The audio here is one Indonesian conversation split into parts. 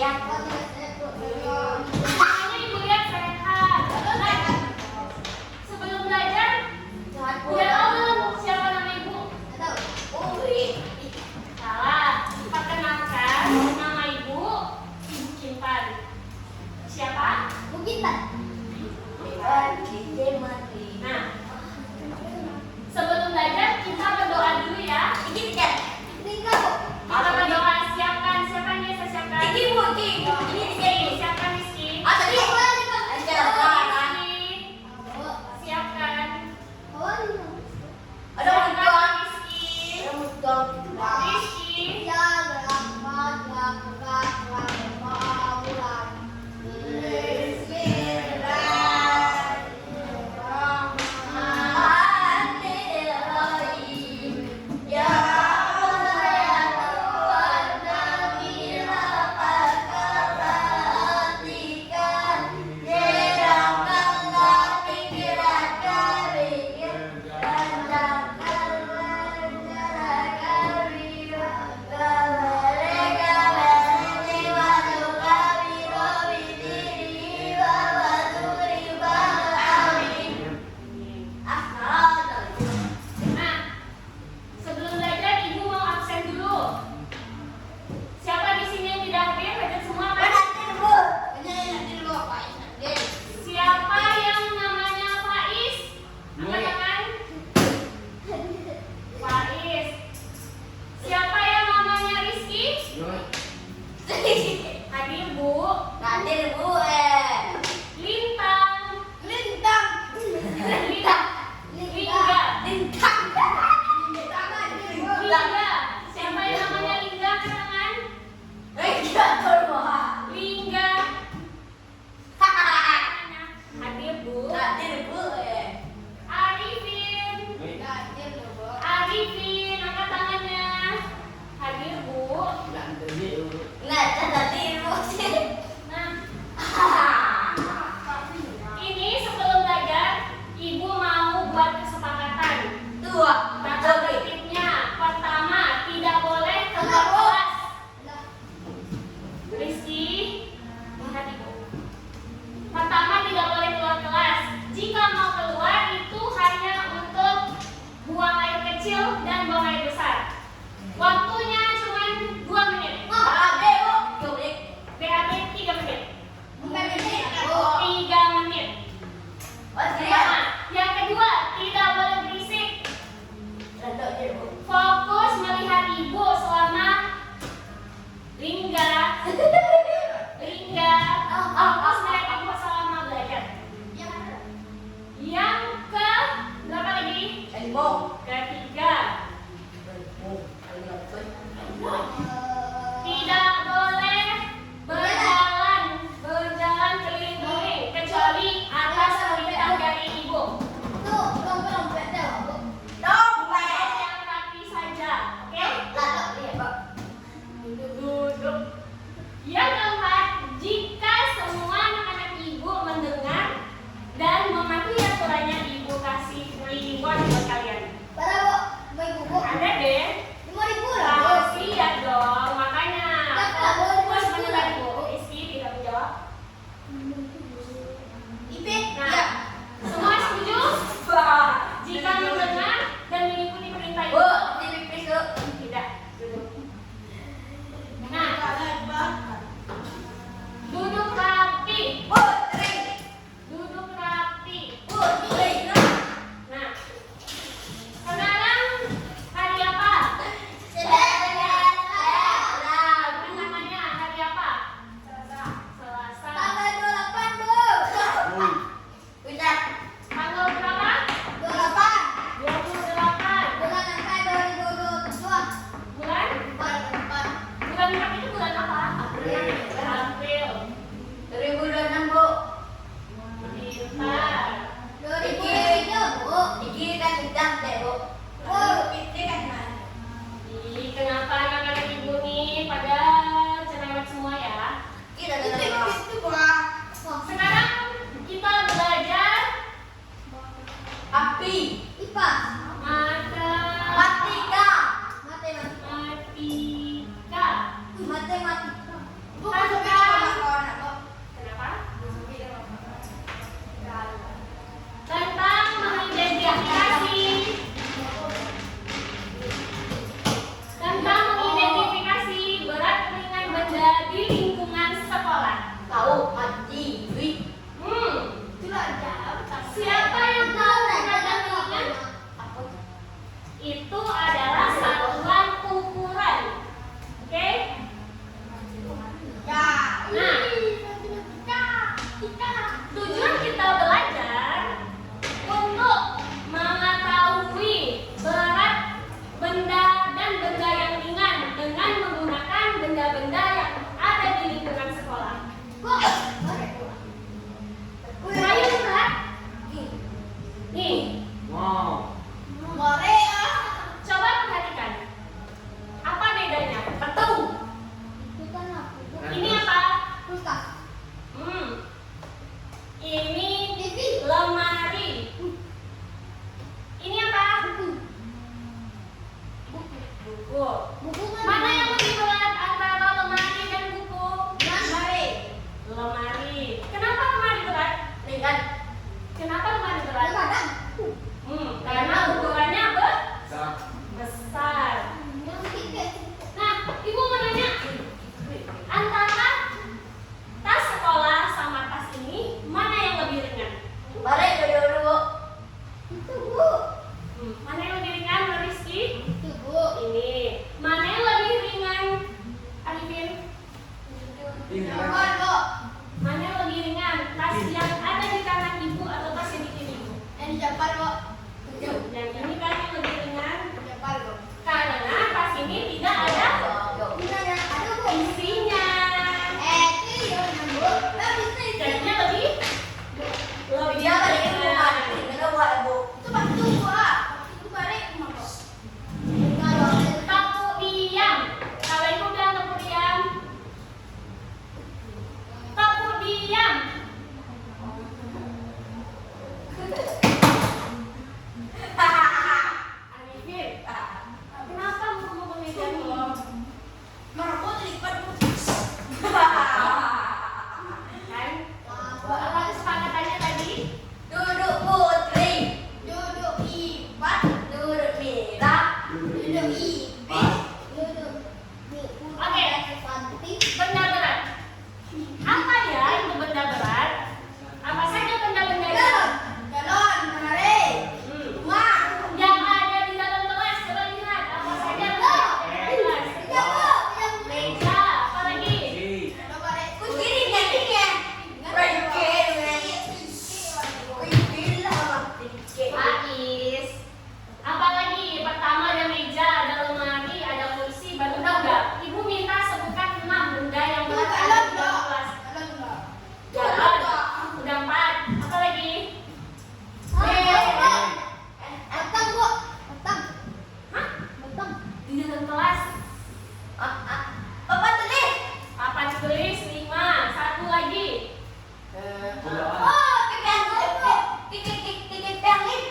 Semuanya Ibu lihat sehat. Sebelum belajar, udah tahu belum siapa nama Ibu? Salah. Perkenalkan, nama Ibu Kintan. Siapa? Nah, sebelum belajar kita berdoa dulu ya. Kita berdoa, siapkan. Siapa yang biasa siapkan? Siapkan Rizky. Siapkan. Rizky. Nah, sebelum belajar Ibu mau absen dulu. Siapa di sini yang tidak hadir? Hadir semua kan? Siapa yang namanya Faiz? Angkat tangan. Faiz. Siapa yang namanya Rizky? Hadir Bu. Lintang. Lingga. Siapa yang namanya Lingga? Angkat tangan. Lingga. Hadir Bu. Arifin. Arifin, angkat tangannya. Hadir Bu. Nah, Lemari. Kenapa lemari berat? Ringan. Kenapa lemari berat? Kadang. Karena ukurannya besar. Nah, ibu mau nanya, antara tas sekolah sama tas ini, mana yang lebih ringan? Balik dulu. Itu Bu. Mana yang lebih ringan, Rizky? Itu Bu. Ini. Mana yang lebih ringan, Arifin? Jangan Bu. Mana yang lebih ringan, tas yang ada di kanan ibu atau tas yang di kiri ibu? Ini jempol Bu. Yang ini kan yang lebih ringan, Jempol Bu. karena tas ini tidak ada Ada Bu. isinya. Itu yang Bu. Jadinya lebih Dia balik ke rumah. ringan. Ini buat Bu. Itu batu Bu. Itu balik ke rumah. Kalau Tepuk diam. Kalau ibu bilang tepuk diam. Tepuk diam. Arifin, kenapa mau memegang lo? merokok terlipat Bu. Kan? Apa kesepakatannya tadi? Duduk putri. Duduk ipat. Duduk merah. Duduk ipis. Duduk Oke. Benda berat. Apa ya itu benda berat? Apa saja benda-benda berat? Galon, menarik. Rumah. Yang ada di dalam kelas, coba lihat apa saja benda di kelas. Meja, apa lagi? Ais. Apa lagi? Pertama ada meja, ada lemari, ada kursi, baru udah. Ibu minta sebutkan 6 benda yang berat ada di dalam kelas. Galon, udah 4. Apa lagi? Hah? Di dalam kelas. Papan tulis 5. Satu lagi.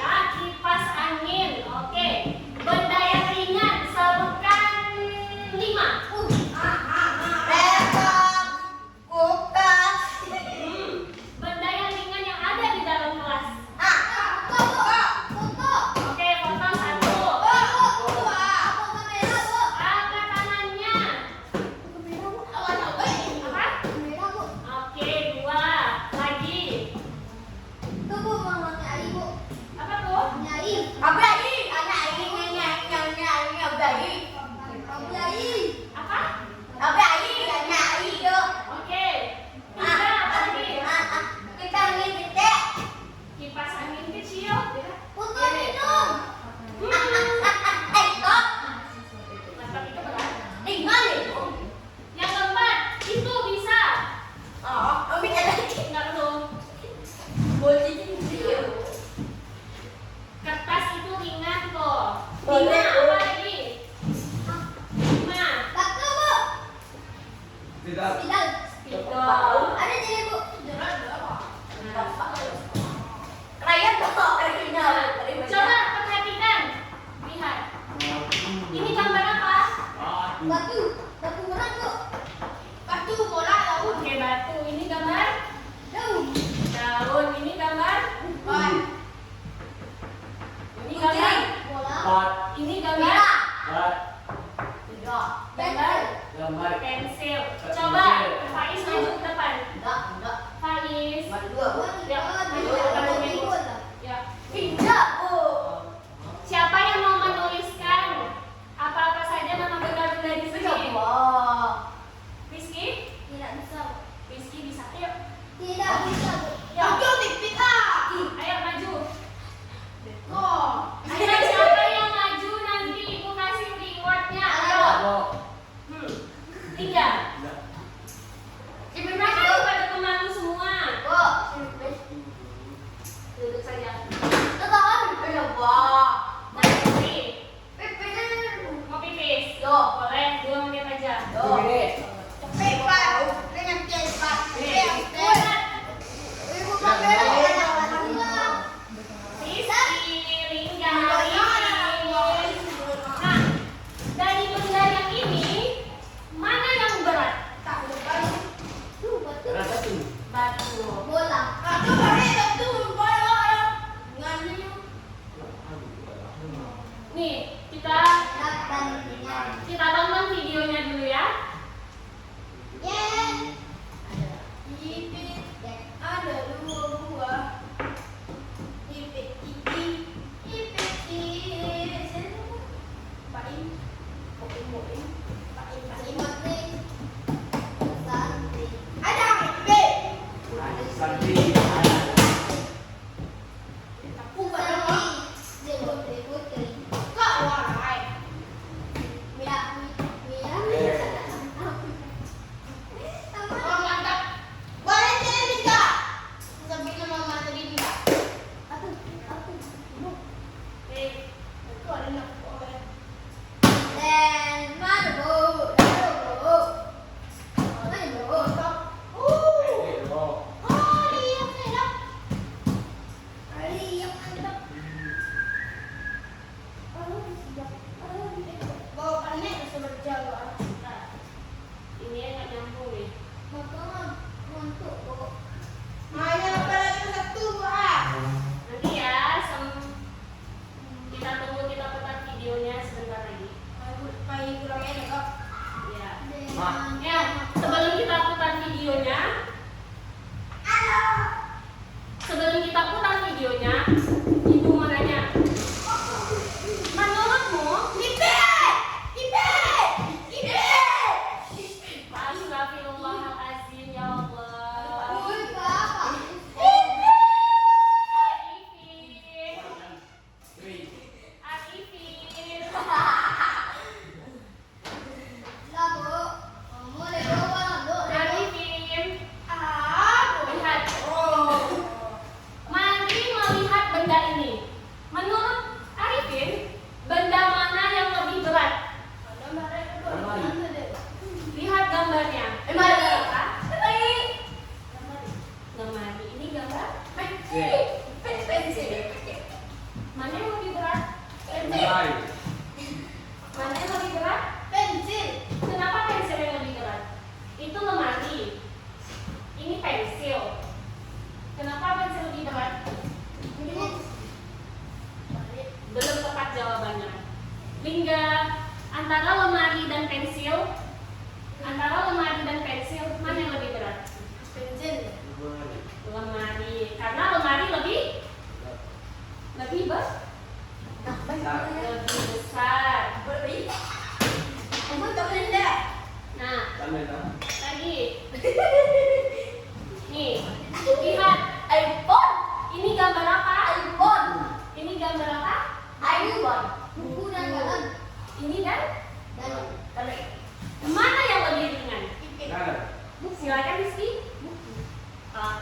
Ah, kipas angin. Oke. Benda yang ringan sebutkan 5. Benda yang ringan yang ada di dalam kelas. Oke, foto 1. Apa tangannya? Apa? Oke, 2. Lagi. Apa tuh? Apa? Oke. 3. Apa lagi? Kipas angin kecil. Laptop itu berat. Yang keempat, itu bisa. Enggak perlu. Kertas itu ringan kok. 5. Apa lagi? 5. Spidol. Ada jadi Bu. Keren kok, original. Coba perhatikan. Lihat. Ini gambar apa? Batu berat Bu. Batu bola laut. Oke, batu. Ini gambar Daun. daun. Ini gambar. Ban. Ini gambar. Bola. Ini gambar. Gambar. Pensil. Coba Faiz maju ke depan. Enggak. Faiz. Dua. Ya, maju ke depan dulu. Ya. Tidak, Bu. Siapa yang mau menuliskan apa-apa saja nama benda-benda di sini? Wah. Rizky? Tidak bisa. Rizky bisa. Ayo. Tidak bisa. Ya. Ayo tipit ah. Ayo maju. Oh. Ayo siapa yang maju nanti ibu kasih rewardnya. Ayo. 3. Mereka pada pemalu semua. Bu. Duduk saja. Tekan. Wah. Mau pipis? Pipit. Mau pipis? Yo. Boleh, 2 menit aja. Cepat. Dengan cepat. Nih, Ibu kamera.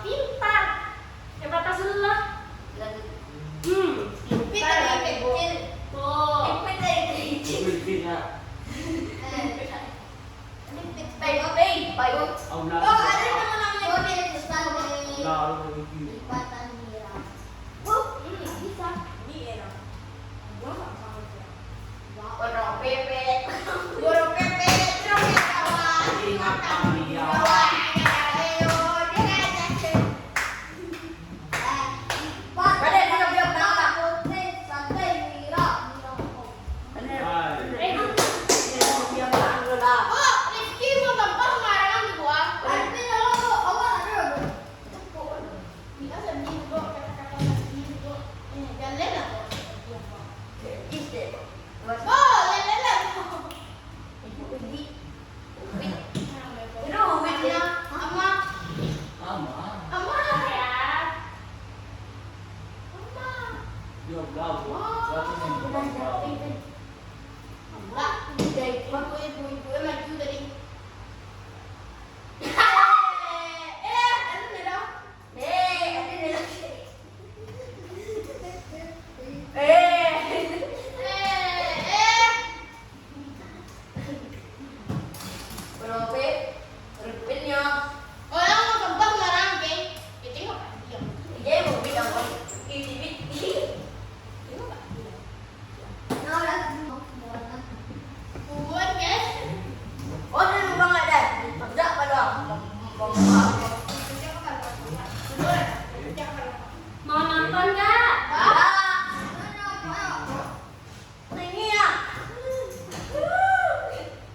Pintar. Coba atas dulu lah. Pintar. Tuh. Oh, ada nama-namanya Ustaz. Lipatan nira. Bisa. Di era. Gua enggak tahu. Borong pepet, terus kawan. Mau nonton nggak?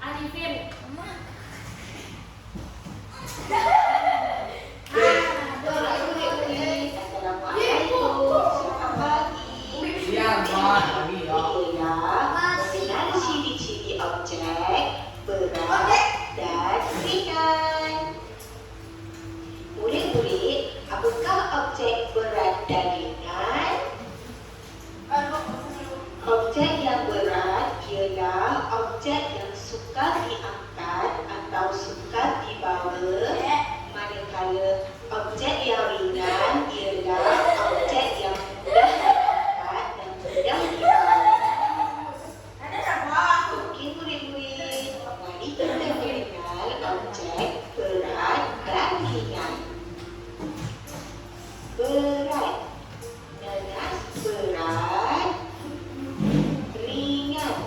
Arifin. Ciri-ciri objek berat dan ringan. Murid-murid, apakah objek berat dan ringan? Objek yang berat ialah objek yang sukar diangkat atau sukar dibawa, manakala objek yang ringan ialah objek yang mudah diangkat dan mudah dibawa. Okey murid-murid, mari kita mengenal objek berat dan ringan. Berat, nanas berat. Ringan,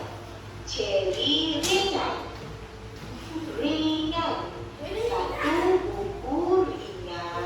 ceri ringan. Ringan, satu buku ringan.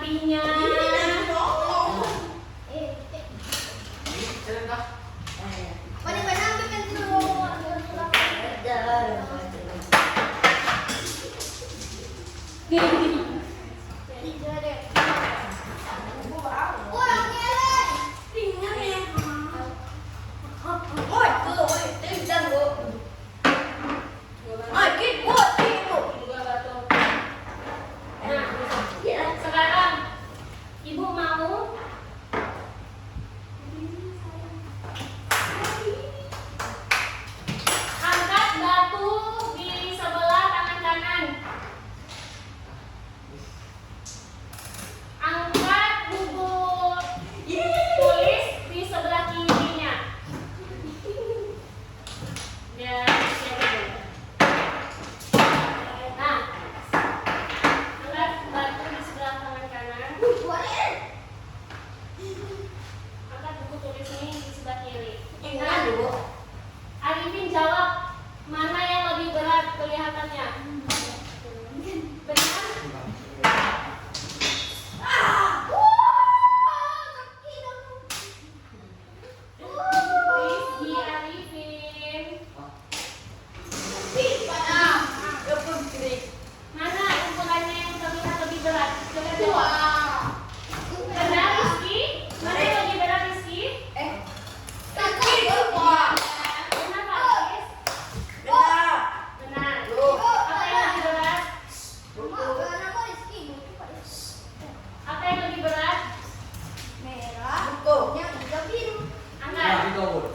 kakinya. Nah, sekarang ibu mau angkat batu di sebelah tangan kanan. Angkat buku tulis di sebelah kirinya. Ya, nah, angkat batu di sebelah tangan kanan. Angkat buku tulis ini di sebelah kiri. Arifin jawab, mana yang lebih berat kelihatannya? Benar? Rizky, Arifin. Mana ukurannya yang terlihat lebih berat? Coba jawab. Benar, Rizky? Mana yang lebih berat, Rizky? Benar, Faris? Benar. Apa yang lebih berat? Apa yang lebih berat?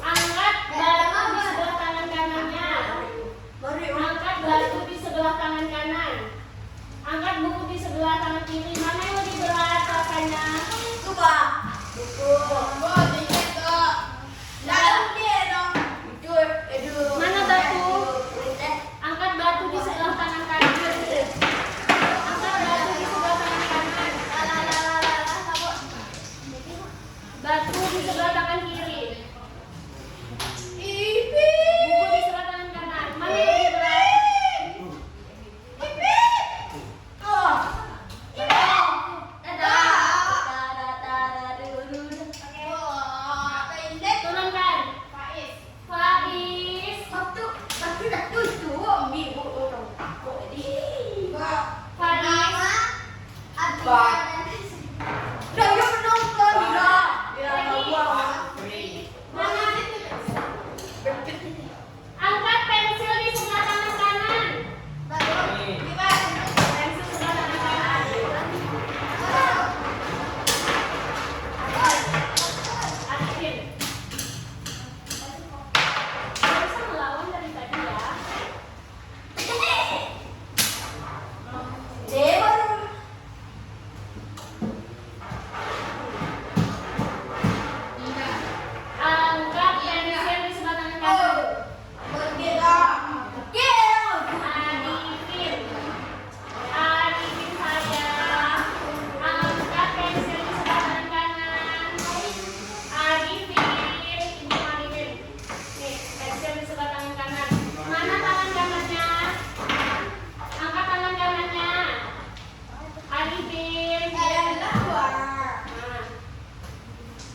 Angkat batu di sebelah tangan kanannya. Angkat batu di sebelah tangan kanan. Angkat buku di sebelah tangan kiri. Mana yang lebih berat rasanya? Mana batu? Angkat batu di sebelah tangan kanan. Angkat batu di sebelah tangan kanan. Batu di sebelah tangan kiri. Buku di sebelah tangan kanan. Mana yang lebih berat? Turunkan. Faiz. Angkat pensil di sebelah tangan kanan. Pensil sebelah tangan kanan. Arifin. Nggak bisa melawan dari tadi ya. Angkat pensil di sebelah tangan kanan. Arifin sayang. Angkat pensil di sebelah tangan kanan. Arifin, Ibu Arifin. Nih, pensil di sebelah tangan kanan. Mana tangan kanannya? Angkat tangan kanannya. Arifin. Nah,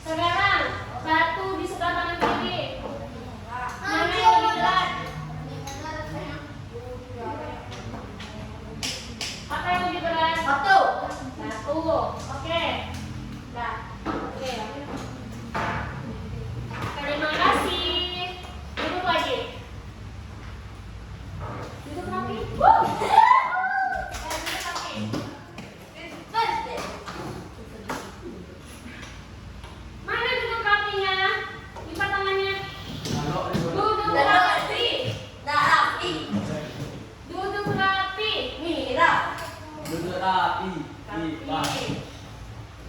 sekarang batu di sebelah tangan kiri. Mana yang lebih berat? Apa yang lebih berat? Batu. Oke. Nah, oke. Terima kasih. Duduk lagi. Duduk rapi. Duduk rapi. Mana duduk rapinya? Lipat tangannya. Duduk rapi. Duduk rapi. Duduk rapi.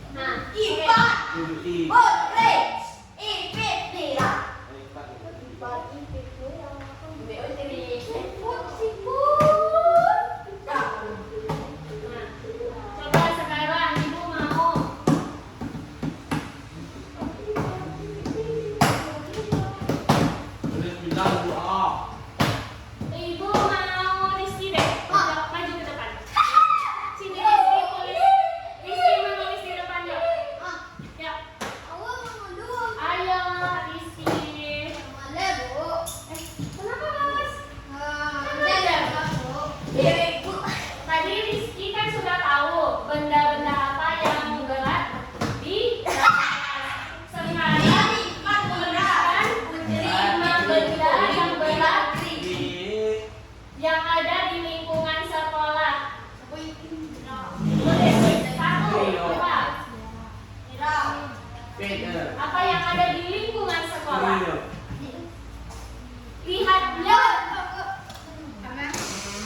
Nah, Ipa. Apa yang ada di lingkungan sekolah? Lihat lihat.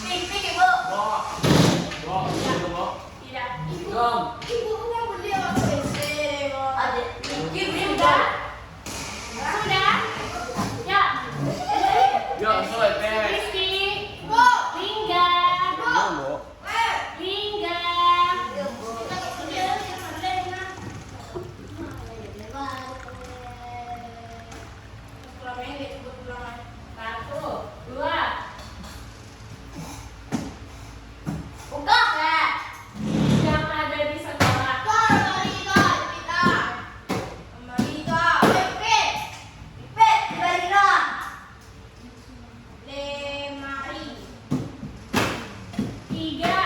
Pik ibu. Tidak. Ibu kan beli waktu SD. Ada. Sudah. Sudah. Ya. Rizky. Lingga. Lingga. Satu, dua. Yang ada di sekolah. Tiga.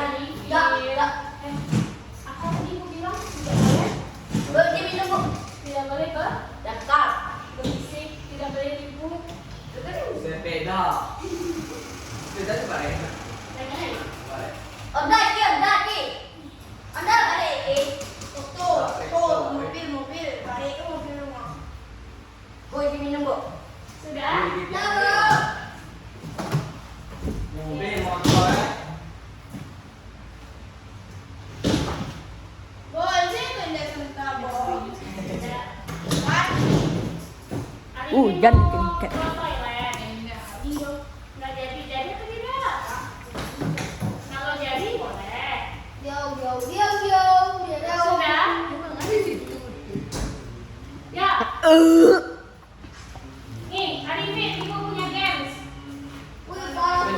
Arif, apa tadi ibu bilang? Tidak boleh ke? Berisik, tidak boleh tipu. Sudah? Jangan Mau keringkat. ke toilet. Nggak jadi atau tidak? Kalau jadi boleh. Sudah? Ya. Nih, Arifin, ibu punya games.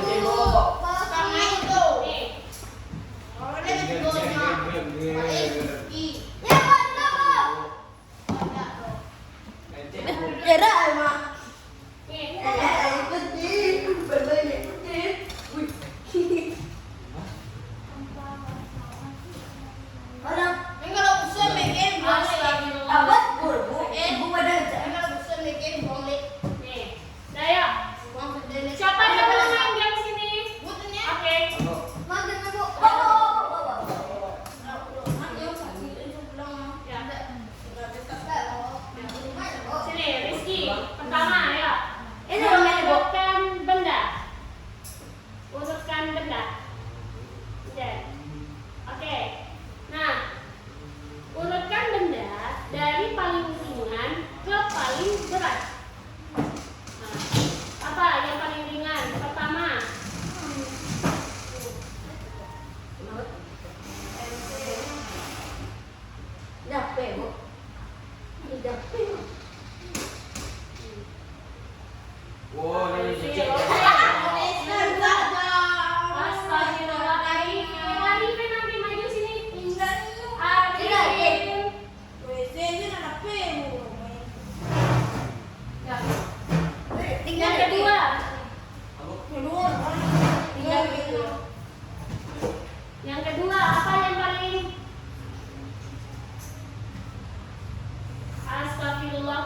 Nih, nih. Nih. Nah, yuk. Siapa yang mau main games ini? Oke. Sini, Rizky. Pertama, ya. Urutkan benda. Urutkan benda. Oke. Nah, urutkan benda dari paling ringan ke paling berat. Nah, apa yang paling ringan? Pertama. Astagfirullahaladzim. Arifin nanti maju sini. Arifin. Yang kedua. Yang kedua, apa yang paling? Astagfirullah.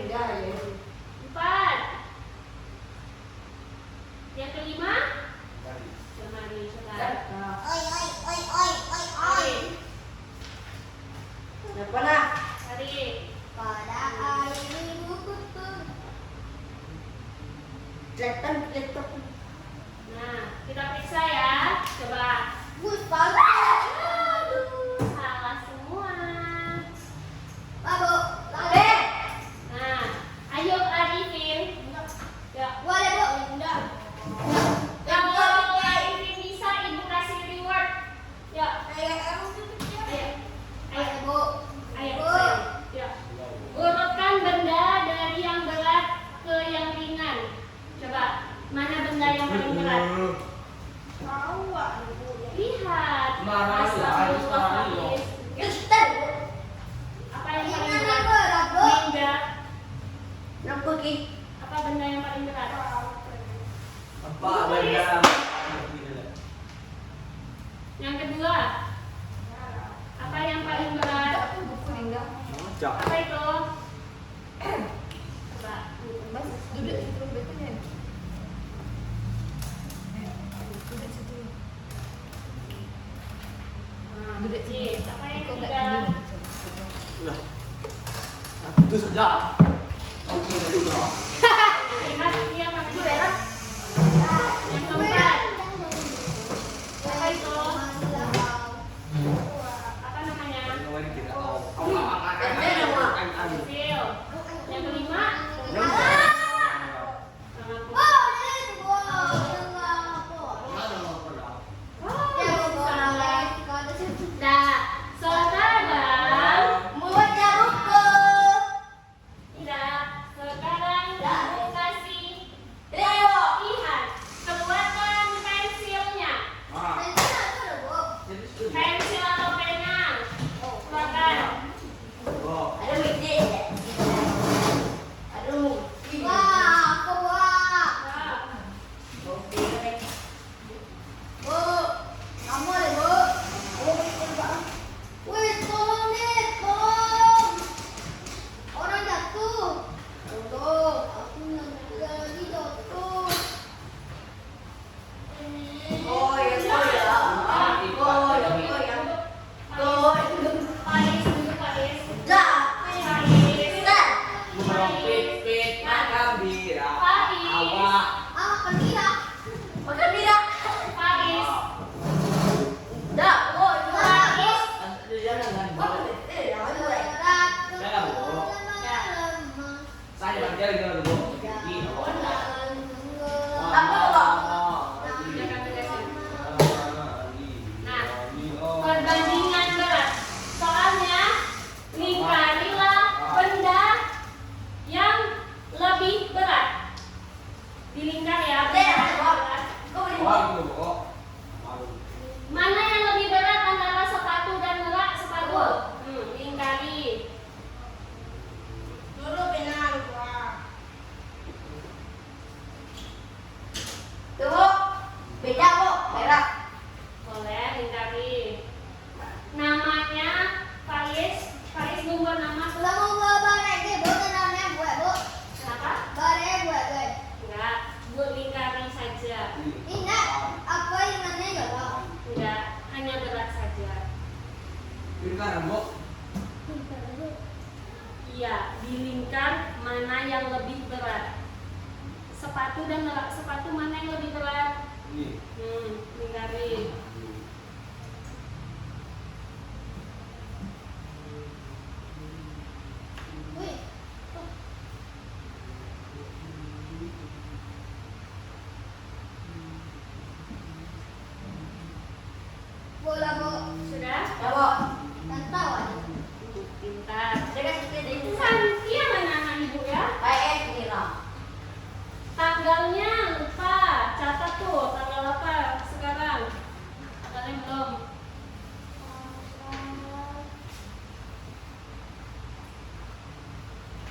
4. Yang kelima? Lemari. Coba. Tarik. Pada air ibu kutu. Nah, kita periksa ya. Coba. Gus, bagus. Aduh, salah semua. Bagus. Nah, ayo Arifin. Ya. Boleh, Bu. Enggak. Kalau Arifin bisa, Ibu kasih reward. Ya. Ayo. Ayo, Bu. Ayo. Bu. Ya. Urutkan benda dari yang berat ke yang ringan. Coba, mana benda yang paling berat? Lihat. Marah ya, Astagfirullah, marah ya. Hafiz. Kita. Apa yang paling Yang berat? mana berat, Bu? Mingga. Apa benda yang paling berat? Apa benda? Yang kedua. Apa yang paling berat? Apa itu? Coba. Nah, Cis, apa yang ketiga? Itu saja. Oke, sudah. Lihat dia pakai berat. Yang keempat. Apa itu? Apa namanya? Pensil. Yang kelima. Oh, itu, Bu. Nah, sekarang Mulut jarumku. tidak. Sekarang Ibu kasih Leo. lihat. Keluarkan pensilnya. Pensil atau pena. Keluarkan. Wah, aku wah. Nah, Bu, kamu deh, Bu. Wih, tolong nih, tolong. Orang jatuh. Tolong, aku lagi jatuh. Paris dulu, Paris. Dah. Paris. Dah. Ah, makan bira. Makan bira. Paris. Dah, Bu. Paris. Perbandingan berat. Soalnya lingkarilah benda yang lebih berat. Dilingkar ya. Benda yang berat. Mana yang lebih berat antara sepatu dan nerak sepatu? Lingkari. Dulu benar, tuh, beda, Bu. Merah. Boleh lingkari. Namanya Faris. Faris nomor nama. Sudah mau bawa barang ini, Bu. Tenangnya, Bu, Bu. Kenapa? Barang, Bu, Bu. Enggak. Bu lingkari saja. Ingat, apa yang mana ya, Bu? Enggak. Hanya berat saja. Iya. Dilingkar mana yang lebih berat. Sepatu dan nerak sepatu mana yang lebih berat? Lingkari. Wih. Bola, Bu. Sudah? Ya, Bu. Dan tahu aja. Pintar. Saya kasih dia di Santia mana anak ibu ya? ini lah. Tanggalnya lupa. Catat tuh tanggal apa sekarang? Tanggalnya belum.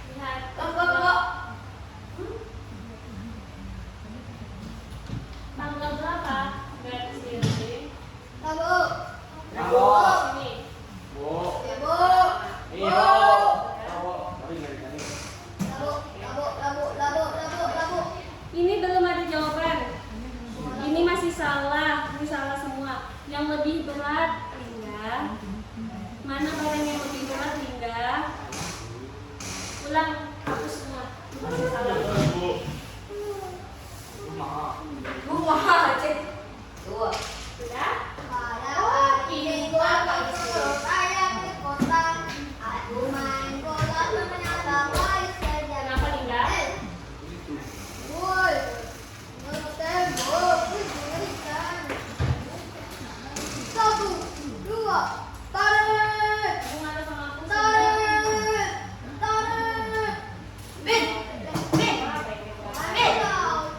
Lihat. Tanggal berapa? Garis sini. Tahu. Tahu. Sini. Ya, Bu. Iya. Tahu. Ini belum ada jawaban. Ini masih salah. Ini salah semua. Yang lebih berat, Linda. Mana barang yang lebih berat, Linda? Ulang, hapus semua. Masih salah. Rumah cek. Dua. Sudah? Ini gua kayak di kota. Aku main bola ternyata baik saja. Kenapa, Linda? Woi, mau tembok, berikan. 1, 2, tarik, Kamu ada sama aku, Linda? tarik, tarik. Bin, bin, Ah, baik, baik, baik. bin.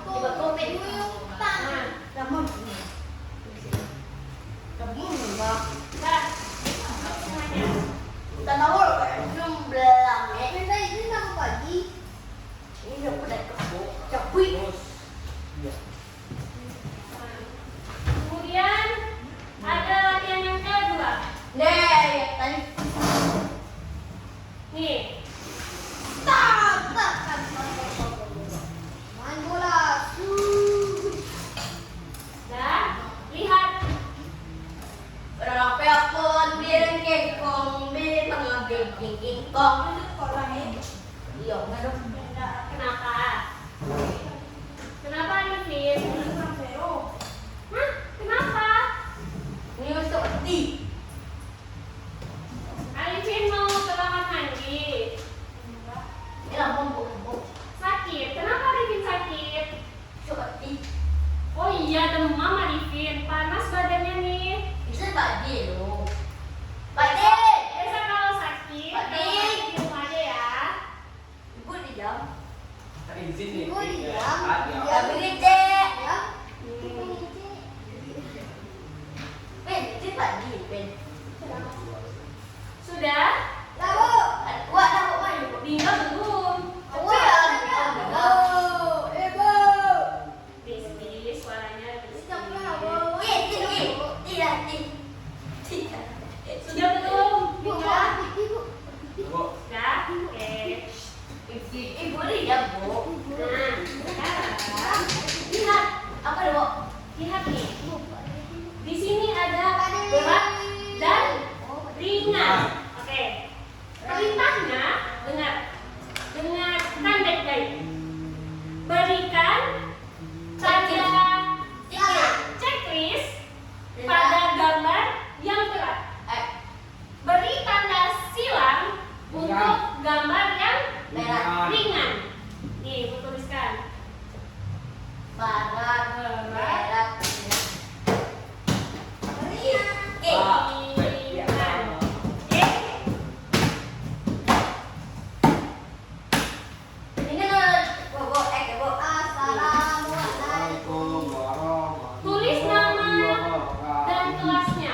Tiba kau bin. Nah, Kamu. Kamu enggak. Sudah. Semuanya. Tanawur belum belang. Minta izin sama pagi. Ini udah pada kebo. Capui. Iya. Kemudian ada latihan yang kedua. Nih, tadi. Nih, Tak, tak, tak. Main bola. dan lihat. Berapa pun bilang kekong, bilang pengambil kekong. Iya, nggak dong. Kenapa? Kenapa nih, Vin? Hah? Kenapa? Ini untuk di. Alvin mau ke kamar mandi. Ini lah bumbu. Sakit. Kenapa Alvin sakit? Seperti Oh iya, demam Alvin. Panas badannya nih. bisa Pak Di lo. Pak Di. Biasa kalau sakit, Pak kalau Dik. sakit di rumah aja ya. Ibu di jam. Izin nih. Ibu di Iya. jam. Ya. Ya beri cek. Ya. Ben, cek Pak Di, Ben. Sudah? Lalu, wah lalu main. Tinggal belum. Wah, ibu. Bis, suaranya bis. Sudah belum? Tinggal. Bu. Sudah? Oke. Ibu lihat, Bu. Nah, sekarang Lihat, apa deh, Bu? lihat nih. Di sini ada berat dan ringan. Oke. Perintahnya dengarkan baik-baik. Berikan tanda checklist pada gambar yang berat. Beri tanda silang untuk gambar yang ringan. Nih, aku tuliskan. Barat, merah, Ringan. Oke. ini kan, Bu, Bu. Assalamualaikum. Tulis nama dan kelasnya.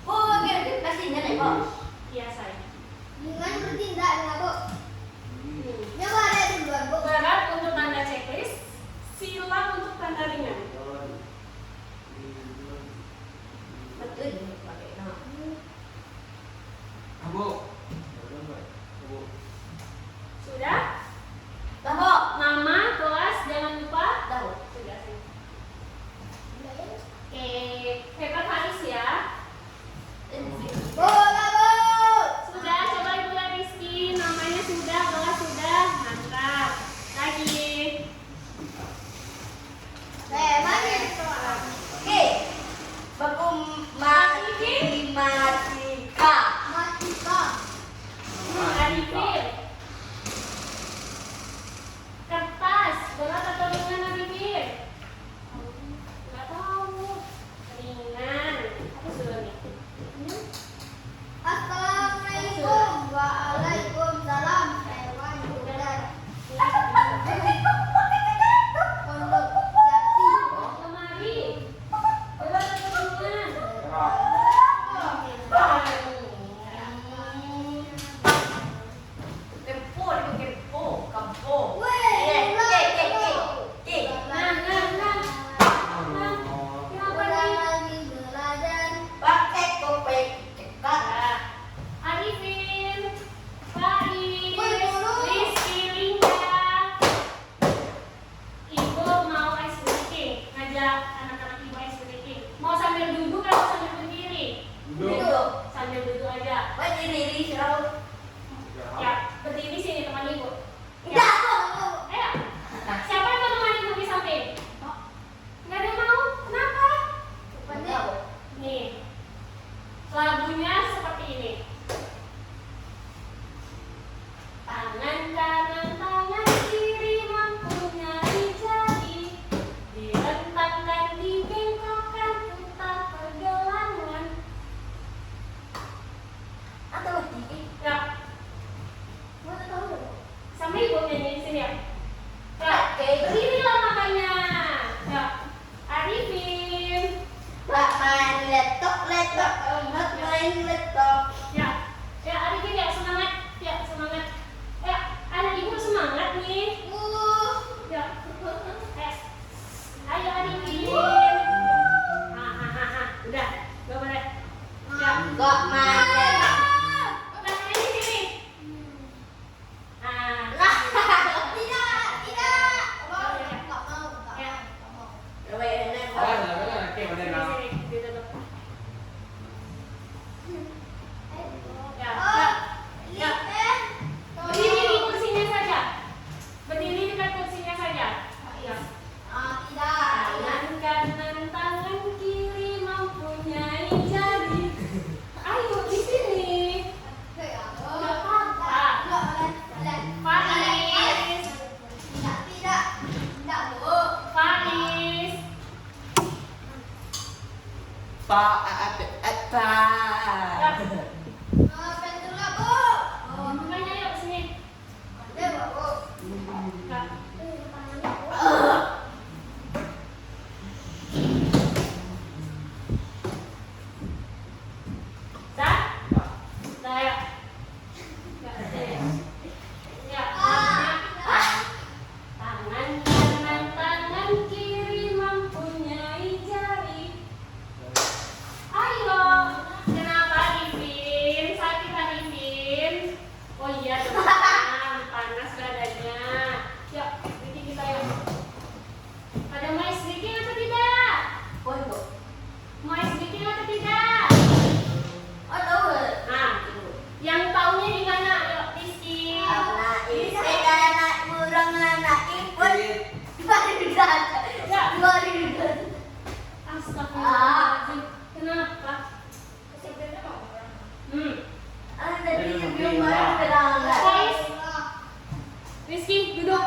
Bu, kira-kira kasihnya nih, Bu. Iya, saya. Dengan bertindak dengan Bu. Coba ada duluan, Bu. Berat untuk tanda checklist, silang untuk tanda ringan. Betul ini pakai nama. Bu. Sudah? Dah, Bu. Nama, kelas, jangan lupa. Tahu. Sudah sih. Oke, hebat Haris ya. Bu, dah, Bu. Sudah, coba Ibu Rizky. Namanya sudah, kelas sudah. Mantap. Lagi. Hebat. berdiri di serau. Ya, berdiri sini teman ibu. Ya. Enggak. Ayo. Siapa yang mau teman ibu di samping? Nggak ada yang mau? Kenapa? Nih. Lagunya seperti ini. Tangan kanan, tangan kiri mempunyai jari. Diletakkan, dibengkokkan, putar pergelangan. Atau berdiri. Ya, Mau tahu dong. sama ibu nyanyi sini ya. Ya, berdirilah makanya. Ya, Arifin. Mbak main laptop. Mbak main laptop. Ya, ya Arifin ya semangat. Ya, semangat. Ya, anak ibu semangat nih. Ya, ayo Arifin. Udah, gak boleh. Ya, Mbak main laptop. udah ini sini. Ah, berdiri di kursinya saja. Berdiri dekat kursinya saja. Ya. Tangan kanan, tangan kiri mempunyai jari. Ayo di sini. Gak apa-apa. Faris. Faris. Makanya yuk sini. Enggak. Zah? Zah, ya. Ya, tangan kanan, tangan kiri mempunyai jari. Ayo, kenapa Arifin? Sakit Arifin? Oh iya, teman, panas badannya. Yuk, bikin kita yuk. Ada mais bikin atau tidak? Mais bikin atau tidak? Nah, yang taunya di mana? Yuk, Rizky. Astagfirullahaladzim. Kenapa? Guys, Rizky, duduk.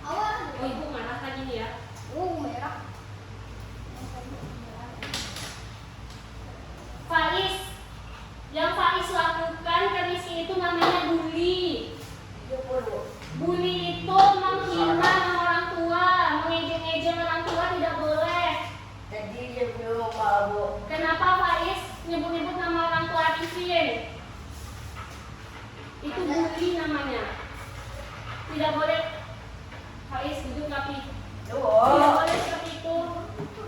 Oh, ibu marah lagi nih ya. Faiz, yang Faiz lakukan ke Rizky itu namanya bully. Bully itu menghina orang tua, mengejek-ejek orang tua tidak boleh. Kenapa Faiz nyebut-nyebut nama orang tua Arifin? Itu bully namanya. Tidak boleh. Faiz duduk tapi tidak boleh seperti itu.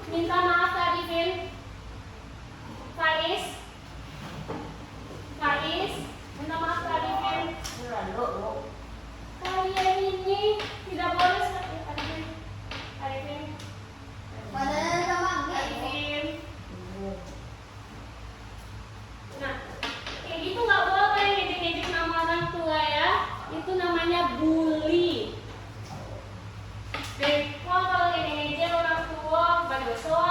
Minta maaf ke Arifin. Faiz, minta maaf ke Arifin. Kalian ini tidak boleh seperti Arifin. Arifin. Nah, kayak gitu nggak boleh ngejek-ngejek nama orang tua ya. Itu namanya bully. Beko kalau ngejek orang tua, berdosa.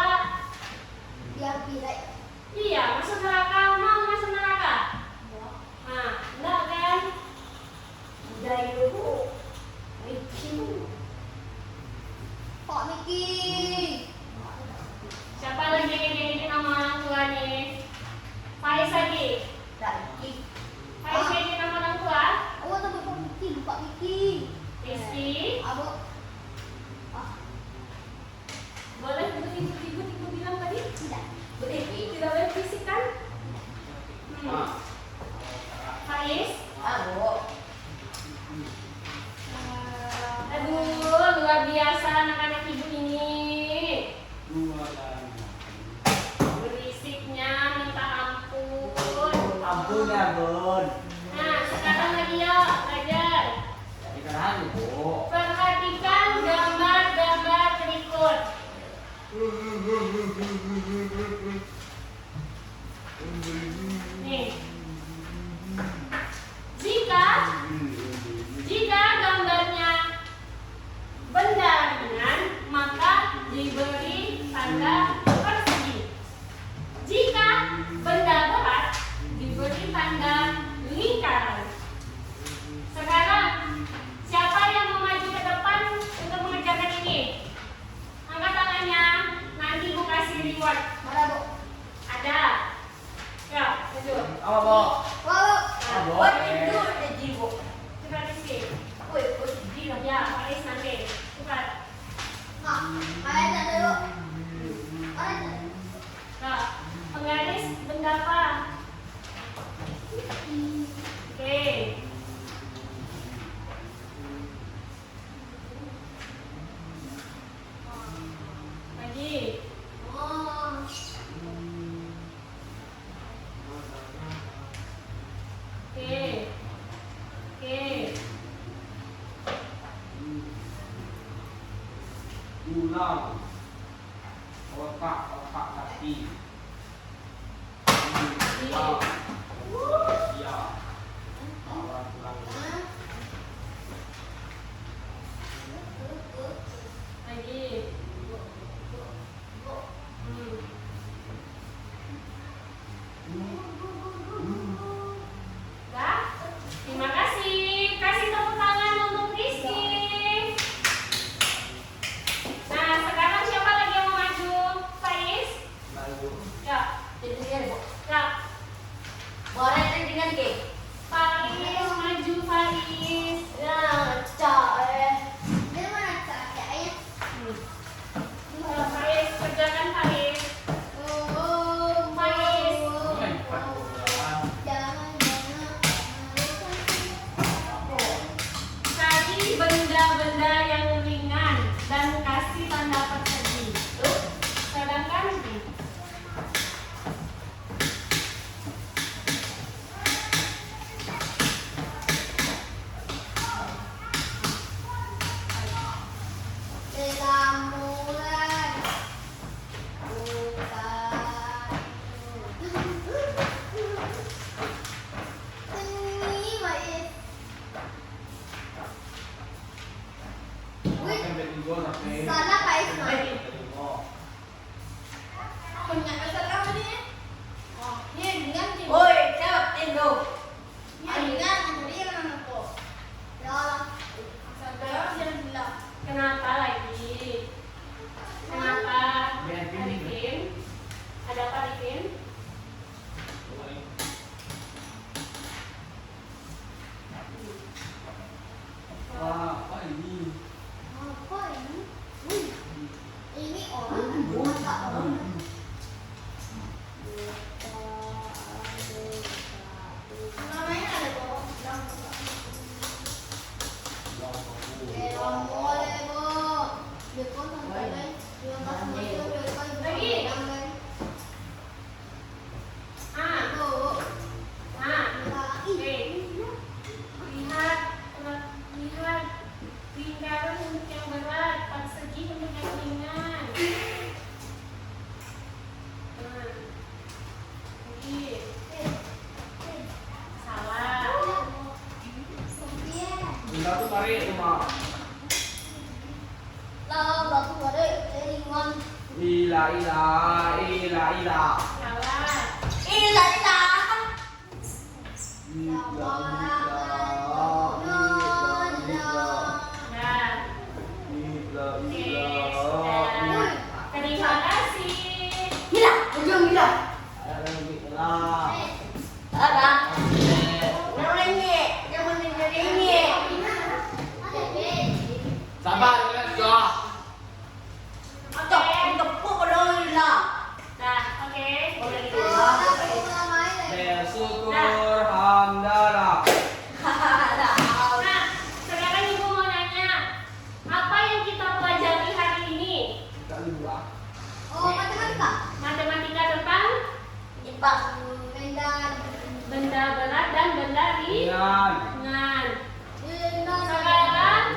Iya, masuk neraka. Mau masuk neraka? Nah, enggak kan? Siapa lagi yang ngejek nama orang tua nih? Faiz lagi. Faiz ngejek nama orang tua? Rizky. Boleh duduk ibu bilang tadi? Berdiri, tidak boleh fisik kan? Faiz. Aduh, luar biasa anak-anak ibu ini. Berisiknya minta ampun. Ampun ya, Bun. Nah, sekarang lagi yuk, belajar. Perhatikan gambar-gambar berikut. Nih. Apa, Bo? What you do the jibo? Cepat Rizky. Woi, woi, di lah. Ya, Faris nanti. Cepat. Nah, kayak tak dulu. Nah, penggaris benda apa? Oke. Lagi. Oh. Oke. Oke. Ulang. Otak kaki. Iya. Iya. Ulang. Lagi. Dah? Terima kasih. Kasih tepuk tangan untuk Rizky. Nah, sekarang siapa lagi yang mau maju? Faiz? Lalu. Ya. Jadi dia, Bu. Ya. Boleh dengan ke? Faiz, maju Faiz. Ya, cak. Dia mana cak? Ayah. Faiz, kerjakan Faiz. Oh, Faiz. Cari benda-benda yang ringan dan kasih tanda persegi. Sedangkan Sana Pak Ismail. Punya asal apa nih? Oh, ini dengan tim. Oi, siap tim lo. Ini dengan tadi yang mana tuh? Ya lah. Asal bayar jangan bilang. kenapa lagi? Kenapa? Arifin? Ada apa Arifin? Apa ini? Apa ini? Ini orang bukan orang. Namanya ada kok. Boleh, Bu. Dekon sampai deh. Dia pas masuk dekon. Lagi. Ah, Bu. ah. Lagi. Lihat, lihat lingkaran untuk yang berat, persegi untuk yang ringan. Nah, lagi. Salah. Benda tuh tarik rumah. Lah, batu ada ringan. Ila. Salah. Ila. Nah, oke, sudah. Terima kasih. Gila, ujung gila. Ada. Namanya, namanya ini. Sabar, let's go. Atau tepuk dong gila. Nah, oke. Boleh Oh, dulu. aku namanya. Bersyukur hamdalah. Nah, sekarang ibu mau nanya, apa yang kita pelajari hari ini? Kali dua. Oh, matematika. Matematika tentang Jepang. benda berat dan benda Ringan. ringan. Sekarang,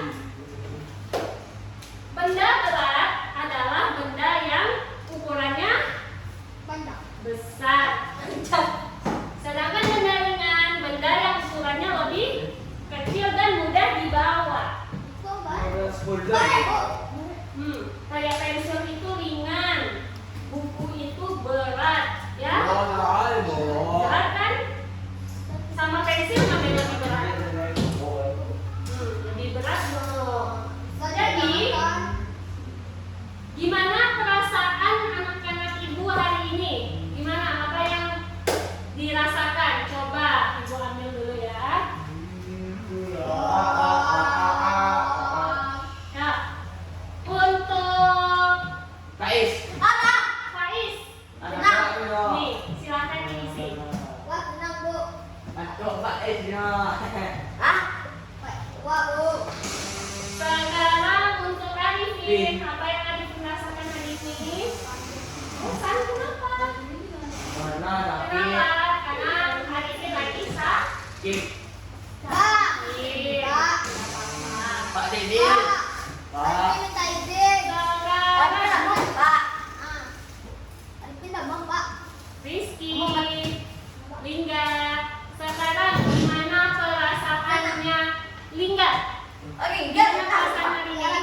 benda berat adalah benda yang ukurannya besar. Sedangkan benda ringan, benda yang ukurannya lebih kecil dan mudah dibawa. Ada 10 jam. Kayak pensil itu ringan, buku itu berat, ya? Berat kan? Sama pensil mana yang lebih berat? Lebih berat dong. Jadi, gimana perasaan anak-anak ibu hari ini? Gimana? Apa yang dirasakan? Faiz-nya. Sekarang untuk Arifin, apa yang Arifin rasakan hari ini? Bosan kenapa? Karena sakit. Kenapa? Karena Arifin lagi Sakit. sakit. Pak Dede. Pak. Sekarang Rizky, Lingga. Sekarang gimana perasaannya Lingga? Gimana perasaan hari ini?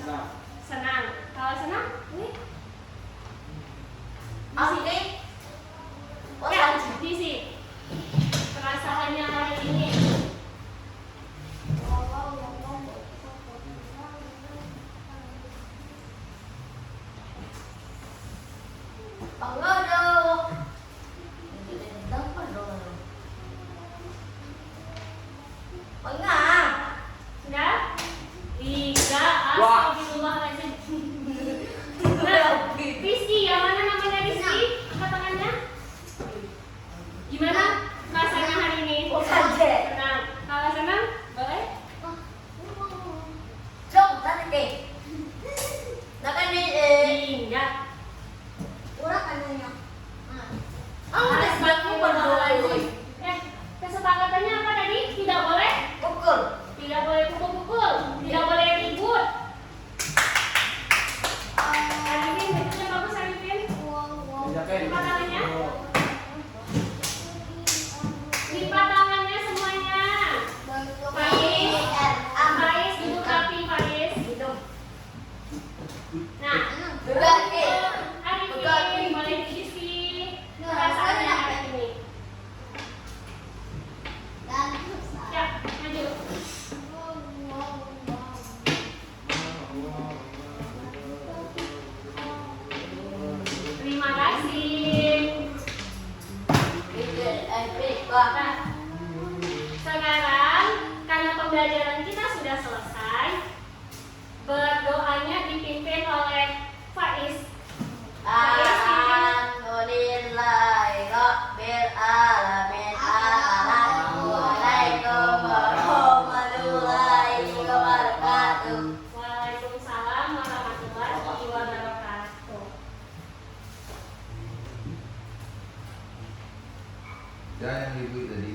Nah, Senang. Kalau senang? Ini? Ya, Disi. Perasaannya hari ini. Sudah? Lingga, Wah. astagfirullahaladzim. Nah, Rizky, yang mana namanya Rizky? Angkat tangannya. Gimana rasanya hari ini? Senang. Kalau senang, boleh? Lingga. Harus baku berdoa. Kesepakatannya apa tadi? Tidak boleh? Tidak boleh pukul-pukul. Tidak boleh ribut. Arifin, bentuknya bagus Arifin. Jaket. Lipat tangannya. Lipat tangannya semuanya. Faiz, duduk rapi Faiz. Nah, Arifin, boleh diisi perasaannya hari ini. Ya, maju. Terima kasih. Nah, sekarang karena pembelajaran kita sudah selesai, berdoanya dipimpin oleh Faiz. Waalaikumsalam warahmatullahi wabarakatuh. Jangan yang ibu tadi.